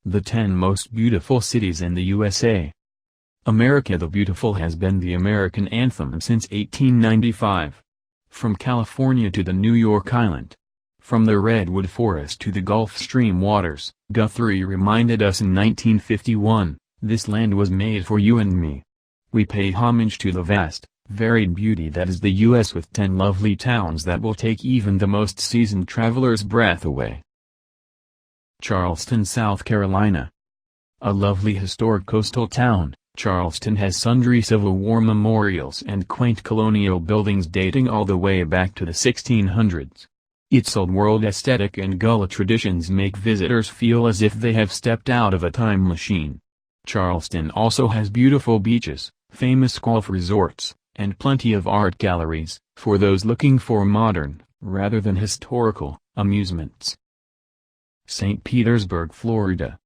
The 10 most beautiful cities in the USA. America the Beautiful has been the American anthem since 1895. From California to the New York Island. From the Redwood Forest to the Gulf Stream waters, Guthrie reminded us in 1951, this land was made for you and me. We pay homage to the vast, varied beauty that is the U.S. with 10 lovely towns that will take even the most seasoned traveler's breath away. Charleston, South Carolina. A lovely historic coastal town, Charleston has sundry Civil War memorials and quaint colonial buildings dating all the way back to the 1600s. Its old-world aesthetic and Gullah traditions make visitors feel as if they have stepped out of a time machine. Charleston also has beautiful beaches, famous golf resorts, and plenty of art galleries, for those looking for modern, rather than historical, amusements. St. Petersburg, Florida.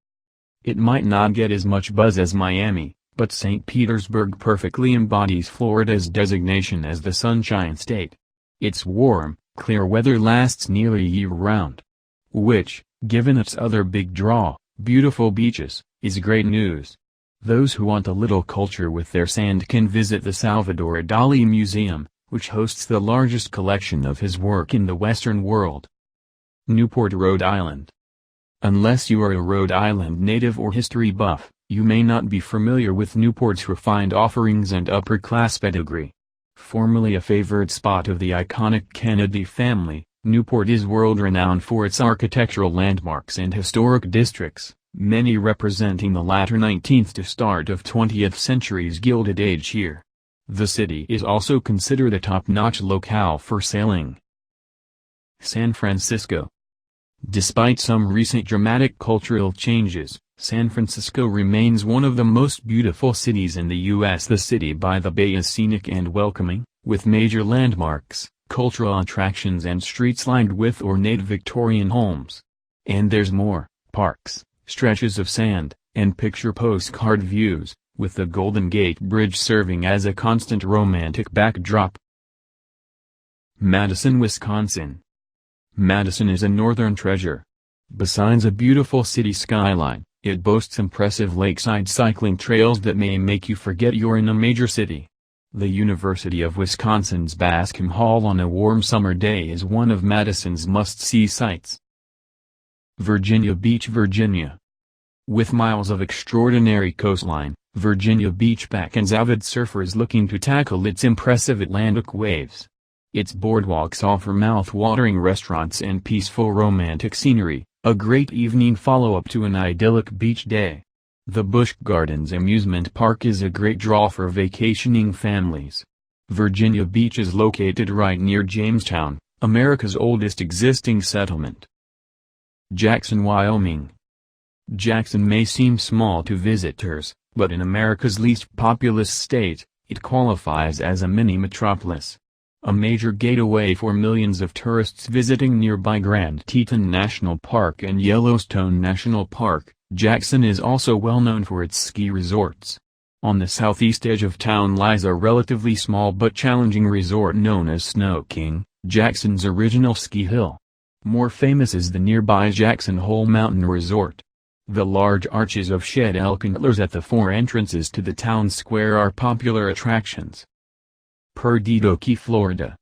It might not get as much buzz as Miami, but St. Petersburg perfectly embodies Florida's designation as the Sunshine State. Its warm, clear weather lasts nearly year-round. Which, given its other big draw, beautiful beaches, is great news. Those who want a little culture with their sand can visit the Salvador Dali Museum, which hosts the largest collection of his work in the Western world. Newport, Rhode Island. Unless you are a Rhode Island native or history buff, you may not be familiar with Newport's refined offerings and upper-class pedigree. Formerly a favored spot of the iconic Kennedy family, Newport is world-renowned for its architectural landmarks and historic districts, many representing the latter 19th to start of 20th century's Gilded Age here. The city is also considered a top-notch locale for sailing. San Francisco. Despite some recent dramatic cultural changes, San Francisco remains one of the most beautiful cities in the U.S. The city by the bay is scenic and welcoming, with major landmarks, cultural attractions and streets lined with ornate Victorian homes. And there's more, parks, stretches of sand, and picture postcard views, with the Golden Gate Bridge serving as a constant romantic backdrop. Madison, Wisconsin. Madison is a northern treasure. Besides a beautiful city skyline, it boasts impressive lakeside cycling trails that may make you forget you're in a major city. The University of Wisconsin's Bascom Hall on a warm summer day is one of Madison's must-see sights. Virginia Beach, Virginia. With miles of extraordinary coastline, Virginia Beach beckons avid surfers looking to tackle its impressive Atlantic waves. Its boardwalks offer mouth-watering restaurants and peaceful romantic scenery, a great evening follow-up to an idyllic beach day. The Busch Gardens amusement park is a great draw for vacationing families. Virginia Beach is located right near Jamestown, America's oldest existing settlement. Jackson, Wyoming. Jackson may seem small to visitors, but in America's least populous state, it qualifies as a mini-metropolis. A major gateway for millions of tourists visiting nearby Grand Teton National Park and Yellowstone National Park, Jackson is also well known for its ski resorts. On the southeast edge of town lies a relatively small but challenging resort known as Snow King, Jackson's original ski hill. More famous is the nearby Jackson Hole Mountain Resort. The large arches of shed elk antlers at the 4 entrances to the town square are popular attractions. Perdido Key, Florida.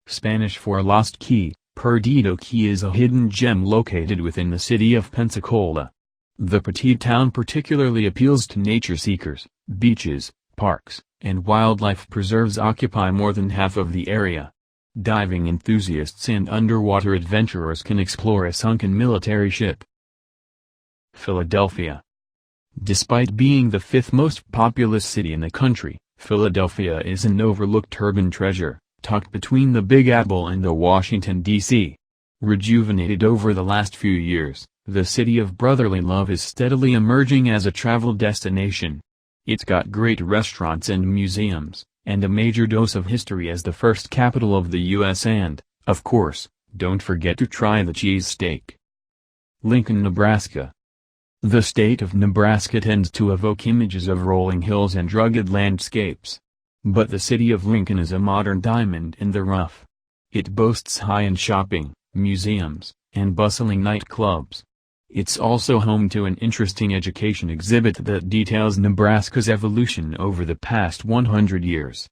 Spanish for Lost Key, Perdido Key is a hidden gem located within the city of Pensacola. The petite town particularly appeals to nature seekers. Beaches, parks, and wildlife preserves occupy more than half of the area. Diving enthusiasts and underwater adventurers can explore a sunken military ship. Philadelphia. Despite being the 5th most populous city in the country, Philadelphia is an overlooked urban treasure, tucked between the Big Apple and the Washington, D.C. Rejuvenated over the last few years, the city of brotherly love is steadily emerging as a travel destination. It's got great restaurants and museums, and a major dose of history as the first capital of the U.S. and, of course, don't forget to try the cheesesteak. Lincoln, Nebraska. The state of Nebraska tends to evoke images of rolling hills and rugged landscapes. But the city of Lincoln is a modern diamond in the rough. It boasts high-end shopping, museums, and bustling nightclubs. It's also home to an interesting education exhibit that details Nebraska's evolution over the past 100 years.